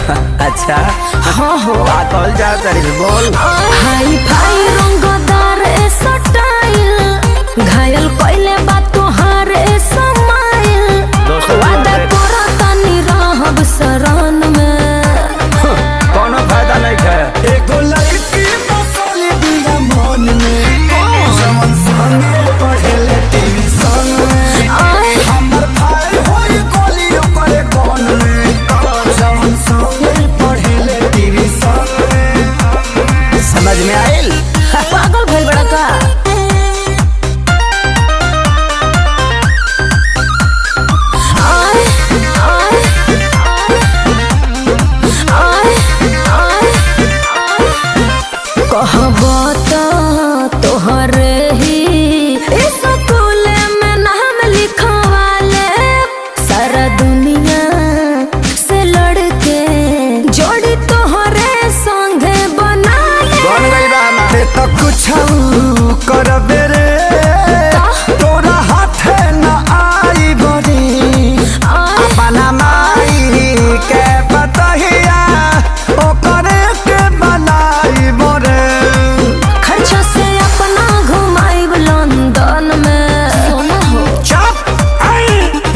अच्छा हाँ हो कॉल जा तारीफ बोल। हाई फाई रंगदार स्टाइल घायल कोइले बात तोहार समाइल वादा करा तनी रहब शरण में कोनो फायदा नहीं है। एगो लड़की बसल दिया मन में जवन संगे पढ़ेले ट्यूशन में हमर भाई होई गोली ओकरे कोन में जवन संगे पढ़ेले ट्यूशन में। समझ में आइल? पागल भइल बड़ा का तोहरे ही स्कूल में नाम लिखवाले सारा दुनिया से लड़के जोड़ी तोहरे संगे बना ले तो कुछ करबे रे तोरा हाथे न आई बड़ी अपना माई के बतहिया ओकरे के बनाई बरे खर्चा से अपना घुमाइब लंदन में सोना हो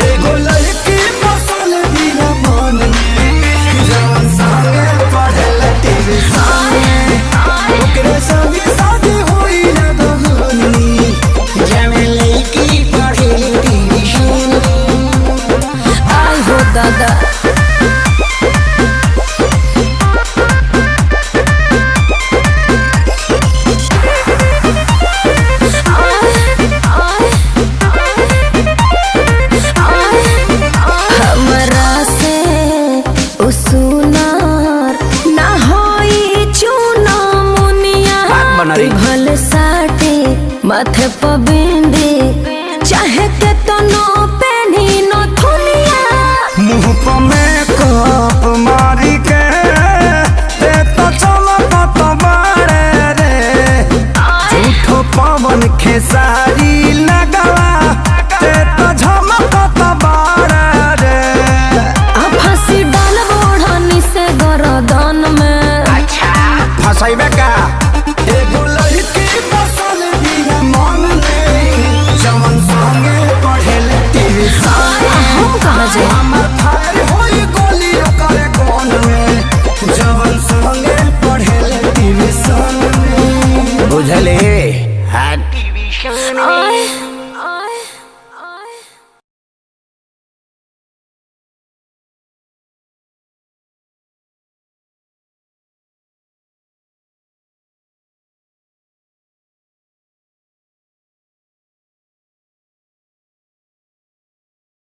एगो लड़की बसल दिया मन में जवन संगे पढ़ेले ट्यूशन में ओकरे संगे शादी होई ना दहनी जमे लड़की पढ़ेले ट्यूशन आई हो दादा भले साटे माथे पर बिंदी चाहे के तो नो पेनी नो थुनिया मुँह पर मेकअप मारी के ते तो चमकत बाड़े रे झूठो पवन खेसारी लगवा ते तो झमकत बाड़े रे फांसी डाल बोढ़नी से गरदन में फसाइबे का एगो लड़की बसल दिया मन में जवन संगे पढ़ेले ट्यूशन हम कहाँ जाए हमर भाई होई गोली ओकरे कोन में जवन संगे पढ़ेले ट्यूशन में बुझले। आए